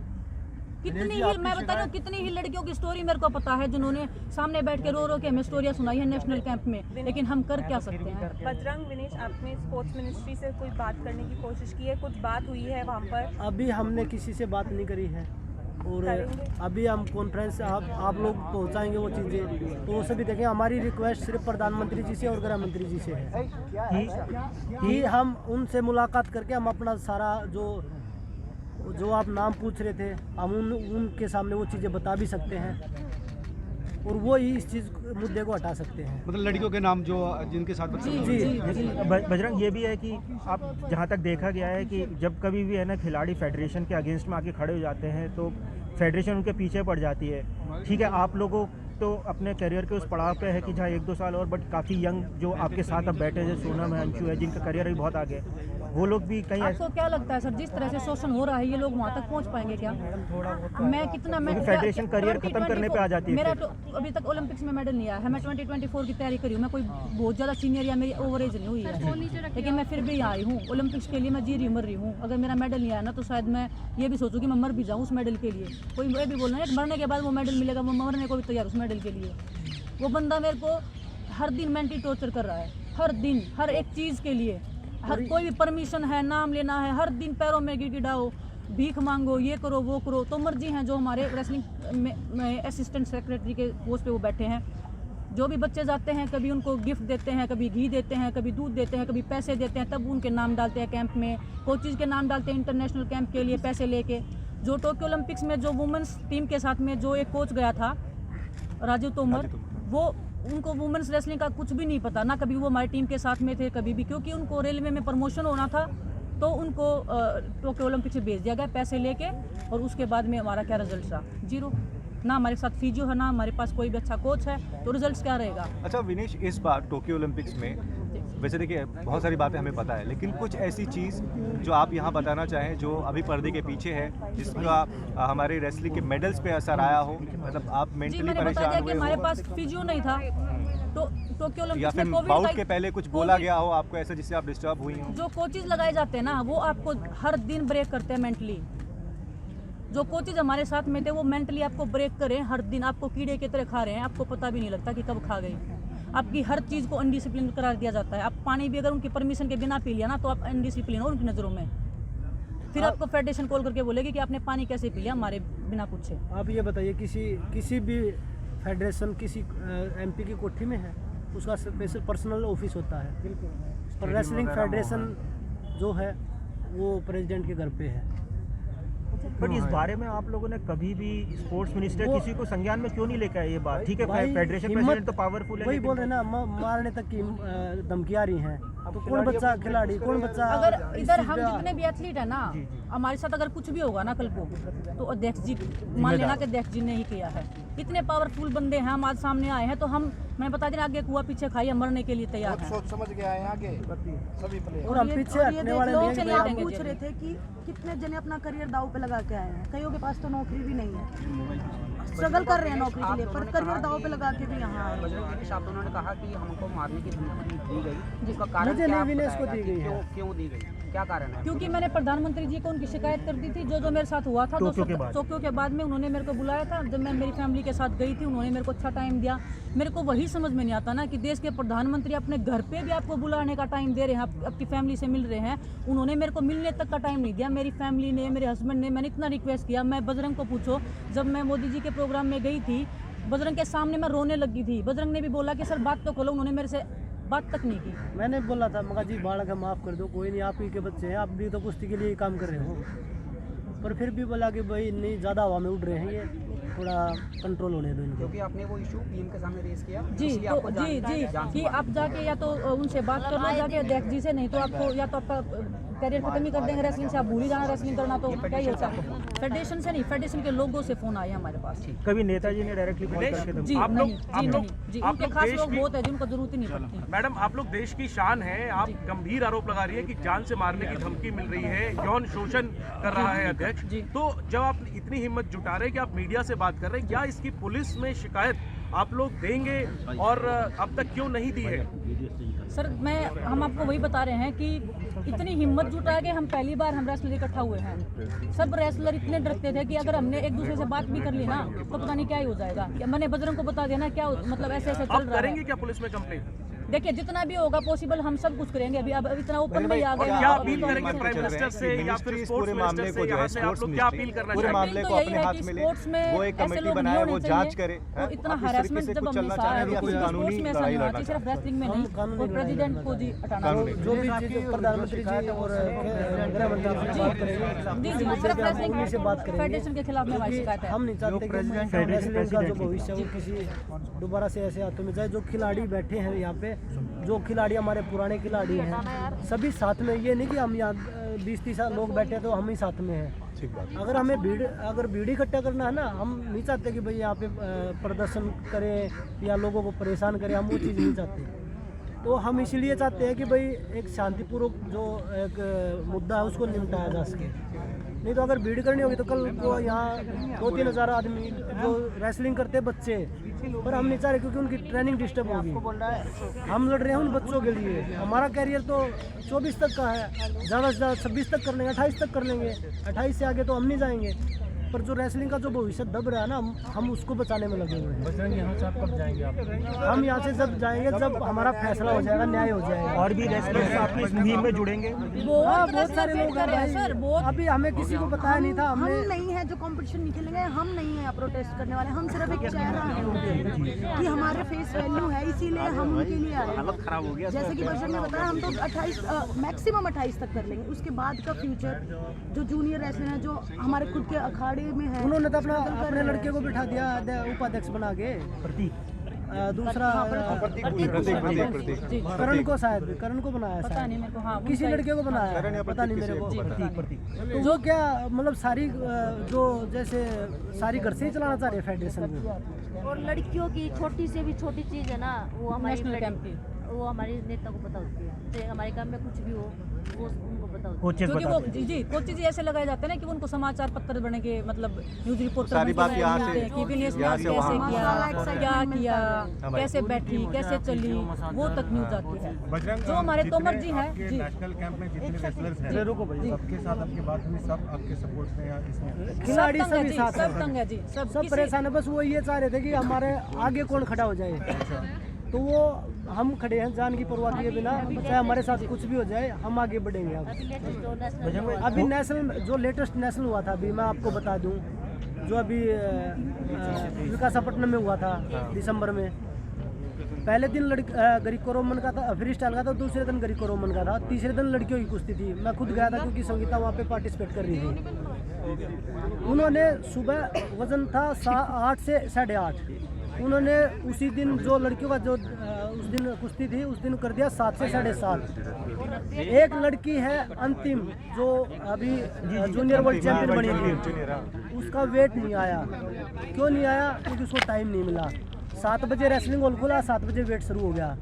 कितनी ही मैं बता रही हूँ, कितनी ही लड़कियों की स्टोरी मेरे को पता है जिन्होंने सामने बैठ के रो के हमें स्टोरियाँ सुनाई है नेशनल कैंप में, लेकिन हम कर क्या सकते हैं? बजरंग, विनेश, आपने स्पोर्ट्स मिनिस्ट्री से कोई बात करने की कोशिश की है? कुछ बात हुई है वहाँ पर? अभी हमने किसी से बात नहीं करी है, और अभी हम कॉन्फ्रेंस आप लोग पहुंचाएंगे वो चीज़ें, तो वो सभी देखें। हमारी रिक्वेस्ट सिर्फ प्रधानमंत्री जी से और गृह मंत्री जी से है कि हम उनसे मुलाकात करके हम अपना सारा जो आप नाम पूछ रहे थे, हम उनके सामने वो चीज़ें बता भी सकते हैं और वो ही इस चीज़ मुद्दे को हटा सकते हैं। मतलब लड़कियों के नाम जो जिनके साथ जी बजरंग, ये भी है कि आप जहाँ तक देखा गया है कि जब कभी भी है ना खिलाड़ी फेडरेशन के अगेंस्ट में आके खड़े हो जाते हैं तो फेडरेशन उनके पीछे पड़ जाती है। ठीक है, आप लोगों तो अपने करियर के उस पड़ाव पे है कि जहाँ 1-2 साल और, बट काफ़ी यंग जो आपके साथ अब बैठे हैं, सोनम है, अंशु है, जिनका करियर भी बहुत आगे है, वो लोग भी कहीं आपको क्या लगता है सर, जिस तरह से शोषण हो रहा है, ये लोग वहाँ तक पहुँच पाएंगे क्या? मैं कितना फेडरेशन करियर खत्म करने पे आ जाती है। मेरा तो अभी तक ओलंपिक्स में मेडल नहीं आया है, मैं 2024 की तैयारी करी हूँ, मैं कोई बहुत ज़्यादा सीनियर या मेरी ओवर एज नहीं हुई है, लेकिन मैं फिर भी आई हूँ ओलंपिक्स के लिए, मैं जी रही मर रही हूँ। अगर मेरा मेडल नहीं आया ना तो शायद मैं ये भी सोचूँ कि मैं मर भी जाऊँ उस मेडल के लिए। कोई ये भी बोल रहा है मरने के बाद वो मेडल मिलेगा, वो मरने को भी तैयार उस मेडल के लिए। वो बंदा मेरे को हर दिन मेंटली टॉर्चर कर रहा है, हर दिन, हर एक चीज़ के लिए, हर कोई भी परमिशन है, नाम लेना है, हर दिन पैरों में गिड़गिड़ाओ, भीख मांगो, ये करो वो करो। तो मर्जी हैं जो हमारे रेसलिंग में असिस्टेंट सेक्रेटरी के पोस्ट पे वो बैठे हैं, जो भी बच्चे जाते हैं कभी उनको गिफ्ट देते हैं, कभी घी देते हैं, कभी दूध देते हैं, कभी पैसे देते हैं, तब उनके नाम डालते हैं कैंप में, कोचेज़ के नाम डालते हैं इंटरनेशनल कैंप के लिए पैसे लेके। जो टोक्यो ओलंपिक्स में जो वुमेंस टीम के साथ में जो एक कोच गया था राजू तोमर, वो उनको वुमेन्स रेसलिंग का कुछ भी नहीं पता, ना कभी वो हमारी टीम के साथ में थे कभी भी, क्योंकि उनको रेलवे में प्रमोशन होना था तो उनको टोक्यो ओलंपिक से भेज दिया गया पैसे लेके, और उसके बाद में हमारा क्या रिजल्ट रहा? 0। ना हमारे साथ फिजियो है, ना हमारे पास कोई भी अच्छा कोच है, तो रिजल्ट क्या रहेगा? अच्छा विनेश, इस बार टोक्यो ओलंपिक्स में वैसे देखिए बहुत सारी बातें हमें पता है, लेकिन कुछ ऐसी चीज़ जो आप यहाँ बताना चाहें जो अभी पर्दे के पीछे है, जिसका हमारे रेसलिंग के मेडल्स पे असर आया हो, मतलब आप मेंटली परेशान हुए हमारे पास फिजियो नहीं था तो टोक्यो या ओलंपिक्स फिर में बाउट के पहले कुछ बोला गया हो आपको ऐसा जिससे आप डिस्टर्ब हुई हो? जो कोचेज लगाए जाते हैं ना, वो आपको हर दिन ब्रेक करते हैं मेंटली। जो कोचेज हमारे साथ में थे वो मेंटली आपको ब्रेक करें, हर दिन आपको कीड़े की तरह खा रहे हैं, आपको पता भी नहीं लगता कि कब खा गए। आपकी हर चीज़ को अनडिसिप्लिन करार दिया जाता है। आप पानी भी अगर उनकी परमिशन के बिना पी लिया ना तो आप अनडिसिप्लिन हो उनकी नज़रों में। फिर आपको फेडरेशन कॉल करके बोलेगी कि आपने पानी कैसे पी लिया हमारे बिना पूछे। आप ये बताइए, किसी भी फेडरेशन किसी एमपी की कोठी में है, उसका स्पेशल पर्सनल ऑफिस होता है। और रेसलिंग फेडरेशन जो है वो प्रेसिडेंट के घर पे है। बट इस बारे में आप लोगों ने कभी भी स्पोर्ट्स मिनिस्टर किसी को संज्ञान में क्यों नहीं लेकर आए ये बात? ठीक है, फेडरेशन प्रेसिडेंट तो पावरफुल है, वही बोल रहे ना, मारने तक की धमकी आ रही है। तो कौन बच्चा खिलाड़ी, कौन बच्चा, अगर इधर हम जितने भी एथलीट है ना, हमारे साथ अगर कुछ भी होगा ना कल को, तो अध्यक्ष जी मान लेना कि अध्यक्ष जी ने ही किया है। इतने पावरफुल बंदे हैं, हम आज सामने आए हैं, तो हम, मैं बता दें, आगे कुआ पीछे खाइए, मरने के लिए तैयार हैं। सोच समझ के आए हैं आगे सभी प्लेयर। और हम पीछे हटने वाले लोग नहीं चले हैं। आप जाएंगे पूछ रहे थे कि कितने जने अपना करियर दाव पे लगा के आए हैं, कईयों के पास तो नौकरी भी नहीं है, स्ट्रगल कर रहे हैं नौकरी के लिए, पर करियर दाव पे लगा के भी यहाँ आए। बजरंग जी, आप दोनों ने कहा कि हमको मारने की धमकी दी गई, जिसका कारण मुझे क्या नहीं मिले, बताएगा इसको दी कि गई है। क्यों दी गई, क्या कारण है? क्योंकि मैंने प्रधानमंत्री जी को उनकी शिकायत कर दी थी, जो मेरे साथ हुआ था टोक्यो के बाद में उन्होंने मेरे को बुलाया था। जब मैं मेरी फैमिली के साथ गई थी, उन्होंने मेरे को अच्छा टाइम दिया। मेरे को वही समझ में नहीं आता ना कि देश के प्रधानमंत्री अपने घर पे भी आपको बुलाने का टाइम दे रहे हैं, आपकी फैमिली से मिल रहे हैं, उन्होंने मेरे को मिलने तक का टाइम नहीं दिया। मेरी फैमिली ने, मेरे हस्बैंड ने, मैंने इतना रिक्वेस्ट किया। मैं बजरंग को पूछो, जब मैं मोदी जी के प्रोग्राम में गई थी, बजरंग के सामने मैं रोने लगी थी। बजरंग ने भी बोला कि सर बात तो खोलो, उन्होंने मेरे से बात तक नहीं की। मैंने बोला था, मगा जी बालक है, माफ़ कर दो, कोई नहीं, आप ही के बच्चे हैं, आप भी तो कुश्ती के लिए ही काम कर रहे हो। पर फिर भी बोला कि भाई नहीं, ज़्यादा हवा में उड़ रहे हैं, ये थोड़ा कंट्रोल होने दो इनको। क्योंकि आपने वो इशू पीएम के सामने रेस किया, जी इसलिए तो आपको जी कि आप जाके या तो उनसे बात कर लो जाके अध्यक्ष जी से, नहीं तो आपको या तो आपका करियर खत्म ही कर देंगे रेसलिंग से, आप भूल ही जाना रेसलिंग करना, तो क्या ही होता है। फेडरेशन से नहीं, फेडरेशन के लोगों से फोन आए हमारे पास। कभी नेताजी ने डायरेक्टली कॉल करके धमकी? जी नहीं, जी नहीं, जी आप उनके लोग खास देश लोग की- बहुत है जिनको जरूरत ही नहीं पड़ती। मैडम, आप लोग देश की शान है, आप गंभीर आरोप लगा रही है कि जान से मारने की धमकी मिल रही है, यौन शोषण कर रहा है अध्यक्ष। तो जब आप इतनी हिम्मत जुटा रहे हैं कि आप मीडिया से बात कर रहे हैं, क्या इसकी पुलिस में शिकायत आप लोग देंगे और अब तक क्यों नहीं दी है? सर हम आपको वही बता रहे हैं कि इतनी हिम्मत जुटा के हम पहली बार हम रेसलर इकट्ठा हुए हैं। सब रेसलर इतने डरते थे कि अगर हमने एक दूसरे से बात भी कर ली ना, तो पता नहीं क्या ही हो जाएगा। मैंने बजरंग को बता दिया ना, क्या मतलब ऐसे ऐसे चल आप रहा है। करेंगे क्या पुलिस में कंप्लेंट? देखिए जितना भी होगा पॉसिबल हम सब कुछ करेंगे। अभी अब इतना ओपन में ही आ गए हैं। क्या अभी अपील तो करेंगे हम- प्राइम मिनिस्टर से या फिर मिनिस्ट्री इस स्पोर्ट्स पूरे मामले मिनिस्टर को से, जो है यहाँ से आप स्पोर्ट्स लोग क्या अपील मिनिस्ट्री करना पूरे चाहते हैं? मामले तो को यही अपने है हाथ कि में ले, स्पोर्ट्स में वो एक ऐसे कमेटी लोग बनाए, नहीं वो होने जांच चाहिए। करे और इतना आप इस हरासमेंट तरीके से जब कुछ हमने चलना चाह रहे हैं या फिर स्पोर्ट्स कानूनी में ऐसा लड़ाई नहीं होना लड़ना चाहिए, सिर्फ चाह रहे रेसलिंग में नहीं, कानूनी और प्रेसिडेंट को जी हटाना कानूनी। जो भी चीज़ प्रधानमंत्री जी और गृह मंत्री से बात करेंगे, जी जी सिर्फ रेसलिंग उन्हीं से बात करेंगे। फेडरेशन के खिलाफ में हमारी शिकायत है। हम नहीं चाहते कि रेसलिंग का जो भविष्य है वो किसी दोबारा से ऐसे हाथों में जाए। जो खिलाड़ी बैठे हैं यहाँ पे, जो खिलाड़ी हमारे पुराने खिलाड़ी हैं, सभी साथ में, ये नहीं कि हम यहाँ 20-30 लोग बैठे तो हम ही साथ में हैं। अगर हमें भीड़ इकट्ठा करना है ना, हम नहीं चाहते कि भाई यहाँ पे प्रदर्शन करें या लोगों को परेशान करें, हम वो चीज़ नहीं चाहते। तो हम इसलिए चाहते हैं कि भाई एक शांतिपूर्वक जो एक मुद्दा है उसको निपटाया जा सके। नहीं तो अगर भीड़ करनी होगी तो कल को यहाँ 2-3 हज़ार आदमी जो रेसलिंग करते हैं बच्चे, पर हम नहीं चाह रहे क्योंकि उनकी ट्रेनिंग डिस्टर्ब होगी। हम लड़ रहे हैं उन बच्चों के लिए। हमारा कैरियर तो 24 तक का है, ज़्यादा से ज़्यादा 26 तक कर लेंगे, 28 तक कर लेंगे, 28 से आगे तो हम नहीं जाएंगे। पर जो रेसलिंग का जो भविष्य दब रहा है ना, हम उसको बचाने में लगे हुए हैं। बजरंग यहाँ से आप कब जाएंगे? हम यहाँ से जब जाएंगे जब हमारा फैसला हो जाएगा, न्याय हो जाएगा। और भी रेसलर्स आपकी इस मुहिम में जुड़ेंगे? बहुत सारे लोग हैं भाई। अभी हमें किसी को बताया नहीं था। हम नहीं है जो कंपटीशन नहीं खेलेंगे, हम नहीं है प्रोटेस्ट करने वाले, हम सिर्फ एक चेहरा है कि हमारे फेस वैल्यू है, इसीलिए हम उनके लिए आए हैं। जैसे कि बजरंग ने बताया, हम तो 28 मैक्सिमम 28 तक कर लेंगे। उसके बाद का फ्यूचर जो जूनियर रेसलर है, जो हमारे खुद के अखाड़े में है, उन्होंने तो अपने लड़के को बिठा दिया उपाध्यक्ष बना के। दूसरा करण को, शायद करण को बनाया, पता नहीं मेरे को। हाँ, किसी लड़के को बनाया, पता नहीं मेरे को। तो जो क्या मतलब सारी जो जैसे सारी घर से ही चलाना चाह रहे हैं फेडरेशन में। और लड़कियों की छोटी से भी छोटी चीज़ है ना, वो हमारी नेशनल कैंप की, वो हमारे नेता को पता होती है। तो हमारे काम में कुछ भी हो वो उनको पता होता है। कोचेस क्योंकि वो बताते हैं। जी कोचेस ऐसे लगाए जाते हैं ना कि उनको समाचार पत्र बने के, मतलब न्यूज रिपोर्टर सारी बात यहाँ से कि विनेश यहाँ ने से कैसे वहाँ। किया, क्या किया, कैसे बैठी, कैसे चली, वो तक न्यूज आती है। जो हमारे तोमर जी हैं जी, नेशनल कैंप में जितने रेसलर्स हैं सबके साथ आपकी बात हुई, सब आपके सपोर्ट में या इसमें खिलाड़ी सब तंग है सभी जी, साथ सब हैं। तंग है जी, सब किसी- परेशान है। बस वो ये चाह रहे थे कि हमारे आगे कौन खड़ा हो जाए। तो वो हम खड़े हैं जान की परवाह किए बिना, चाहे हमारे साथ कुछ भी हो जाए, हम आगे बढ़ेंगे। अब अभी नेशनल जो लेटेस्ट नेशनल हुआ था, अभी मैं आपको बता दूं, जो अभी विशाखापट्टनम में हुआ था दिसंबर में, पहले दिन ग्रीको रोमन का था, फ्री स्टाइल का था, दूसरे दिन ग्रीको रोमन का था, तीसरे दिन लड़कियों की कुश्ती थी। मैं खुद गया था क्योंकि संगीता वहाँ पे पार्टिसिपेट कर रही थी। उन्होंने सुबह वजन था 8 से 8.5, उन्होंने उसी दिन जो लड़कियों का जो उस दिन कुश्ती थी उस दिन कर दिया 7 से 7.5। एक लड़की है अंतिम जो अभी जूनियर वर्ल्ड चैंपियन बनी थी, उसका वेट नहीं आया। क्यों नहीं आया? क्योंकि उसको टाइम नहीं मिला। 7 बजे रेसलिंग हॉल खुला, 7 बजे वेट शुरू हो गया,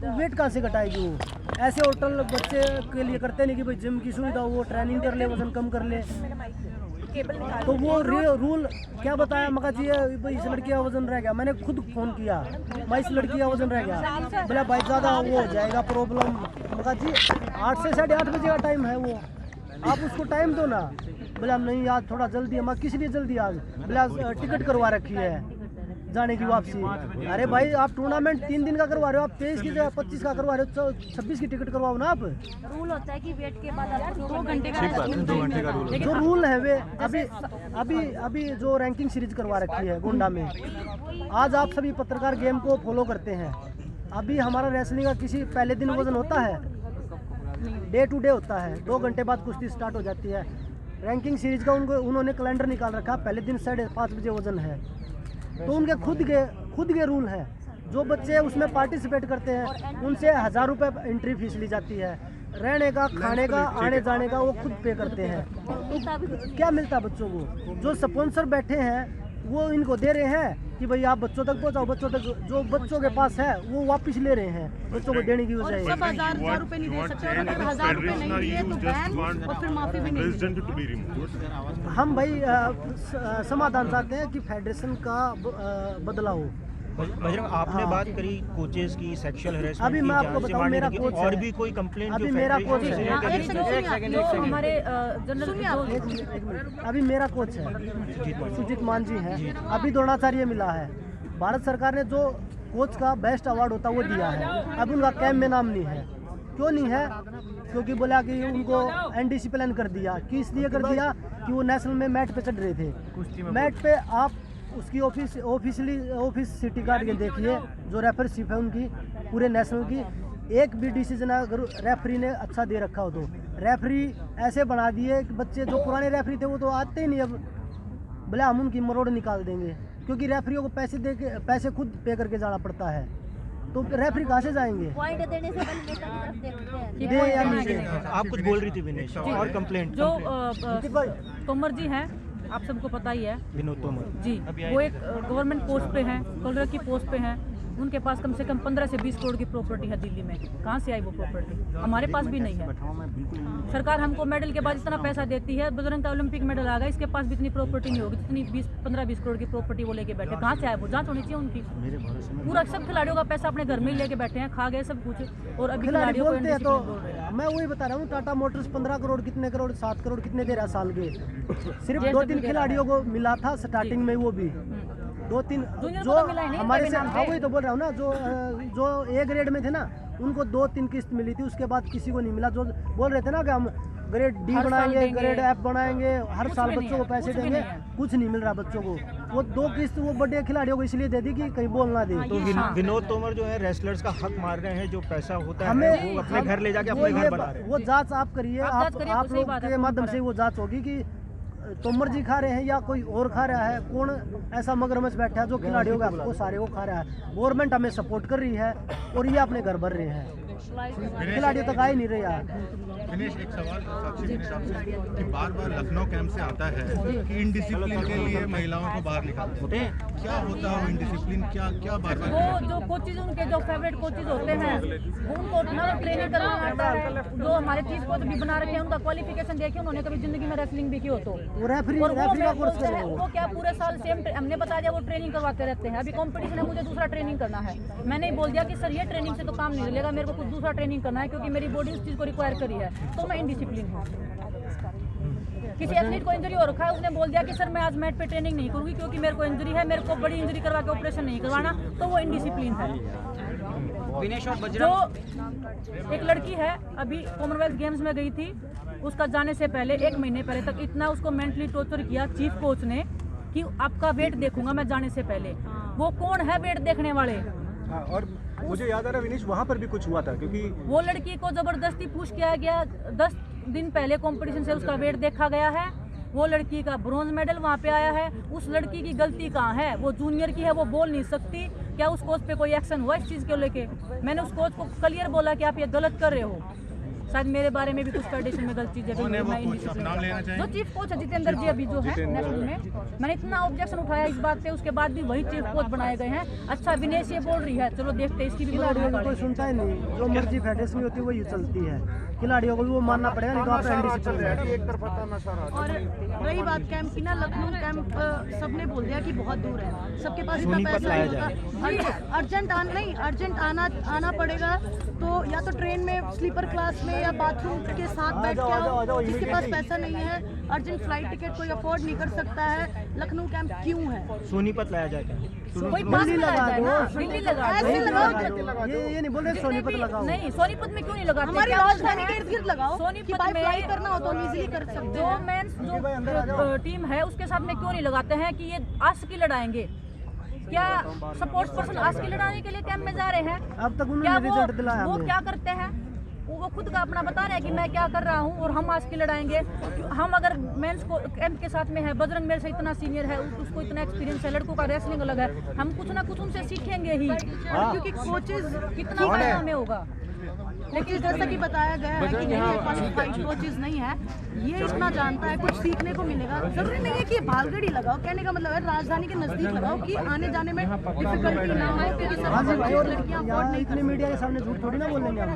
तो वेट कहाँ से घटाएगी वो? ऐसे होटल बच्चे के लिए करते नहीं कि भाई जिम की सुविधा हो, वो ट्रेनिंग कर ले, वजन कम कर ले। तो वो रूल क्या बताया? मगा जी भाई इस लड़की का वजन रह गया। मैंने खुद फ़ोन किया, मैं इस लड़की का वजन रह गया। बोला भाई ज़्यादा वो हो जाएगा प्रॉब्लम। मगा जी 8 से 8:30 बजे का टाइम है वो, आप उसको टाइम दो ना। बोला नहीं आज थोड़ा जल्दी है। मैं किस लिए जल्दी? आज बोला टिकट करवा रखी है जाने की वापसी। अरे भाई आप टूर्नामेंट 3 दिन का करवा रहे हो, आप 23 की जगह 25 का करवा रहे हो, 26 की टिकट करवाओ ना। आप रूल होता है कि वेट के बाद आपको 2 घंटे का रूल, जो रूल है वे अभी जो रैंकिंग सीरीज करवा रखी है गोंडा में। आज आप सभी पत्रकार गेम को फॉलो करते हैं। अभी हमारा रेसलिंग का किसी पहले दिन वजन होता है, डे टू डे होता है, 2 घंटे बाद कुश्ती स्टार्ट हो जाती है। रैंकिंग सीरीज का उन्होंने कैलेंडर निकाल रखा, पहले दिन 5:30 बजे वजन है। तो उनके खुद के रूल है। जो बच्चे उसमें पार्टिसिपेट करते हैं उनसे 1000 रुपये एंट्री फीस ली जाती है। रहने का, खाने का, आने जाने का वो खुद पे करते हैं। तो क्या मिलता है बच्चों को? जो स्पॉन्सर बैठे हैं वो इनको दे रहे हैं कि भाई आप बच्चों तक पहुंचाओ, बच्चों तक जो बच्चों के पास है वो वापस ले रहे हैं बच्चों को देने की वजह। सब 1000 रुपए नहीं दे सकते, और अगर 1000 रुपए नहीं दिए तो बैन और फिर माफी भी नहीं। हम भाई समाधान चाहते हैं कि फेडरेशन का बदलाव हो। बजरंग आपने बात करी कोचेस की, सेक्सुअल हैरेसमेंट अभी मैं आपको बताऊं, मेरा कोच और भी कोई कंप्लेंट? अभी मेरा कोच है, हमारे जनरल अभी मेरा कोच है सुजीत मान जी है, अभी द्रोणाचार्य मिला है। भारत सरकार ने जो कोच का बेस्ट अवार्ड होता है वो दिया है, अब उनका कैंप में नाम नहीं है। क्यों नहीं है? क्योंकि बोला कि उनको अनडिसिप्लिन कर दिया। किस लिए कर दिया? कि वो नेशनल में मैट पे चढ़ रहे थे। मैट पे आप उसकी ऑफिस सिटी कार्ड के देखिए, जो रेफरशिप है उनकी पूरे नेशनल की, एक भी डिसीजन अगर रेफरी ने अच्छा दे रखा हो तो। रेफरी ऐसे बना दिए कि बच्चे जो पुराने रेफरी थे वो तो आते ही नहीं। अब बोले हम उनकी मरोड़ निकाल देंगे, क्योंकि रेफरियों को पैसे खुद पे करके जाना पड़ता है, तो रेफरी कहाँ से जाएंगे? पॉइंट देने से पहले नेता की तरफ देखते हैं। दे या नहीं दे? आप कुछ बोल रही थी विनेश, और कंप्लेंट जो तोमर जी हैं, आप सबको पता ही है, विनोद तोमर जी, वो एक गवर्नमेंट पोस्ट पे हैं, कलर की पोस्ट पे हैं। उनके पास कम से कम 15 से 20 करोड़ की प्रॉपर्टी है दिल्ली में। कहाँ से आई वो प्रॉपर्टी? हमारे पास भी नहीं है। सरकार हमको मेडल के बाद इतना पैसा देती है, बजरंग का ओलंपिक मेडल आ गया, इसके पास भी इतनी प्रॉपर्टी नहीं होगी जितनी 15-20 करोड़ की प्रॉपर्टी वो लेके बैठे। कहाँ से आए वो? जांच होनी चाहिए उनकी। पूरा सब खिलाड़ियों का पैसा अपने घर में ही लेके बैठे हैं, खा गए सब कुछ, और अभी खिलाड़ियों बोलते हैं। तो मैं वही बता रहा हूँ, टाटा मोटर्स 15 करोड़ कितने करोड़ 7 करोड़ कितने दे रहा साल के? सिर्फ 2-3 खिलाड़ियों को मिला था स्टार्टिंग में, वो भी 2-3 जो हमारे से। हाँ वही तो बोल रहा हूँ ना, जो ए ग्रेड में थे ना उनको 2-3 किस्त मिली थी, उसके बाद किसी को नहीं मिला। जो बोल रहे थे ना कि हम ग्रेड डी बनाएंगे, ग्रेड एफ बनाएंगे, हर साल बच्चों को पैसे देंगे, कुछ नहीं मिल रहा बच्चों को। वो 2 किस्त वो बड़े खिलाड़ियों को इसलिए दे दी कि कहीं बोल ना दे। तो विनोद तोमर जो है रेसलर्स का हक मार रहे हैं, जो पैसा होता है वो अपने घर ले जाके अपने घर बना रहे हैं। वो जांच आप करिए, आप लोग के माध्यम से वो जांच होगी कि तोमर जी खा रहे हैं या कोई और खा रहा है। कौन ऐसा मगरमच्छ बैठा है जो खिलाड़ियों का वो सारे को खा रहा है? गवर्नमेंट हमें सपोर्ट कर रही है और ये अपने घर भर रहे हैं, खिलाड़ियों तक आ ही नहीं रहे यार। दिनेश, एक सवाल साक्षी दिनेश आपसे कि बार-बार लखनऊ कैंप से आता है कि इनडिसिप्लिन के लिए महिलाओं को बाहर निकालते हैं, क्या होता है वो इनडिसिप्लिन? क्या बार-बार वो जो कोचेज उनके जो फेवरेट कोचेज होते हैं वो उनको उतना ट्रेनिंग करवाना आता है। जो हमारे चीज कोच भी बना रखे हैं, उनका क्वालिफिकेशन देखिए, उन्होंने कभी जिंदगी में रेसलिंग भी की हो तो वो क्या पूरे साल सेम हमने बता दिया वो ट्रेनिंग करवाते रहते हैं। अभी कंपटीशन है, मुझे दूसरा ट्रेनिंग करना है, मैंने ही बोल दिया कि सर ये ट्रेनिंग से तो काम नहीं मिलेगा, मेरे को कुछ दूसरा ट्रेनिंग करना है क्योंकि मेरी बॉडी इस चीज़ को रिक्वायर करी है, तो मैं इनडिसिप्लिन हूँ। किसी एथलीट को इंजरी हो रखा है, उसने बोल दिया कि सर मैं आज मैट पे ट्रेनिंग नहीं करूँगी क्योंकि मेरे को इंजरी है, मेरे को बड़ी इंजरी करवा के ऑपरेशन नहीं करवाना, तो वो इनडिसिप्लिन है। जो एक लड़की है अभी कॉमनवेल्थ गेम्स में गई थी, उसका जाने से पहले 1 महीने पहले तक इतना उसको मेंटली टॉर्चर किया चीफ कोच ने कि आपका वेट देखूंगा मैं जाने से पहले। वो कौन है वेट देखने वाले? हाँ, और मुझे याद आ रहा विनीश वहाँ पर भी कुछ हुआ था क्योंकि वो लड़की को जबरदस्ती पुश किया गया। 10 दिन पहले कंपटीशन से उसका वेट देखा गया है, वो लड़की का ब्रॉन्ज मेडल वहाँ पे आया है। उस लड़की की गलती कहाँ है? वो जूनियर की है, वो बोल नहीं सकती। क्या उस कोच पे कोई एक्शन हुआ इस चीज़ को लेके? मैंने उस कोच को क्लियर बोला कि आप ये गलत कर रहे हो। शायद मेरे बारे में भी कुछ फेडरेशन में गलत चीज़ें जो चीफ कोच है जितेंद्र जी अभी जो है नेशनल में, मैंने इतना ऑब्जेक्शन उठाया इस बात पे, उसके बाद भी वही चीफ कोच बनाए गए हैं। अच्छा विनेश ये बोल रही है, चलो देखते हैं इसकी भी कोई सुनता ही नहीं, जो मर्जी फेडरेशन में होती है वही चलती है। खिलाड़ियों को भी वो मानना पड़ेगा, नहीं तो आप एनडीसी चल रहे हैं। और रही बात कैंप की ना, लखनऊ कैंप सबने बोल दिया कि बहुत दूर है, सबके पास इतना पैसा नहीं होगा। अर्जेंट आना पड़ेगा, तो या तो ट्रेन में स्लीपर क्लास में या बाथरूम के साथ बैठ के आओ। जिसके पास पैसा नहीं है, अर्जेंट फ्लाइट टिकट कोई अफोर्ड नहीं कर सकता है। लखनऊ कैंप क्यों है? सोनीपत लाया जाएगा, कोई पास में लगाया जाए ना, दिल्ली लगा दो। ऐसे लगाओ, ये नहीं बोल रहे सोनीपत लगाओ। नहीं, सोनीपत में क्यों नहीं लगाते? हमारी राजधानी के इर्द गिर्द लगाओ। सोनीपत बाय में फ्लाई करना हो तो हम इजीली कर सकते जो हैं। मेंस जो टीम है उसके साथ में क्यों नहीं लगाते हैं कि ये आस्की लड़ाएंगे? क्या सपोर्ट्स पर्सन आस्की लड़ाने के लिए कैंप में जा रहे हैं? अब तक क्या उन्होंने रिजल्ट दिलाया वो हमें। क्या करते हैं? वो खुद का अपना बता रहे हैं कि मैं क्या कर रहा हूँ और हम आज की लड़ाएंगे। हम अगर मेंस को कैंप के साथ में है, बजरंग मेरे से इतना सीनियर है, उसको इतना एक्सपीरियंस है, लड़कों का रेसलिंग अलग है, हम कुछ ना कुछ उनसे सीखेंगे ही, क्योंकि कोचेस कितना फायदा हमें होगा। लेकिन जैसा कि बताया गया है कि नहीं क्वालिफाइड कोचेस नहीं है, ये इतना जानता है, कुछ सीखने को मिलेगा। जरूरी नहीं है कि भालगढ़ी लगाओ, कहने का मतलब है राजधानी के नजदीक लगाओ कि आने जाने में डिफिकल्टी ना हो, क्योंकि सब लड़कियां अफोर्ड नहीं इतने मीडिया के सामने झूठ थोड़ी ना बोलेंगे हम।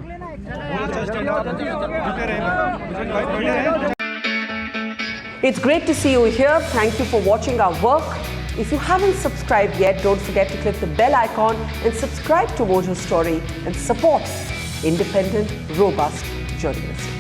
It's great to see you here. Thank you for watching our work. If you haven't subscribed yet, don't forget to click the bell icon and subscribe to Mojo Story and support independent, robust journalism.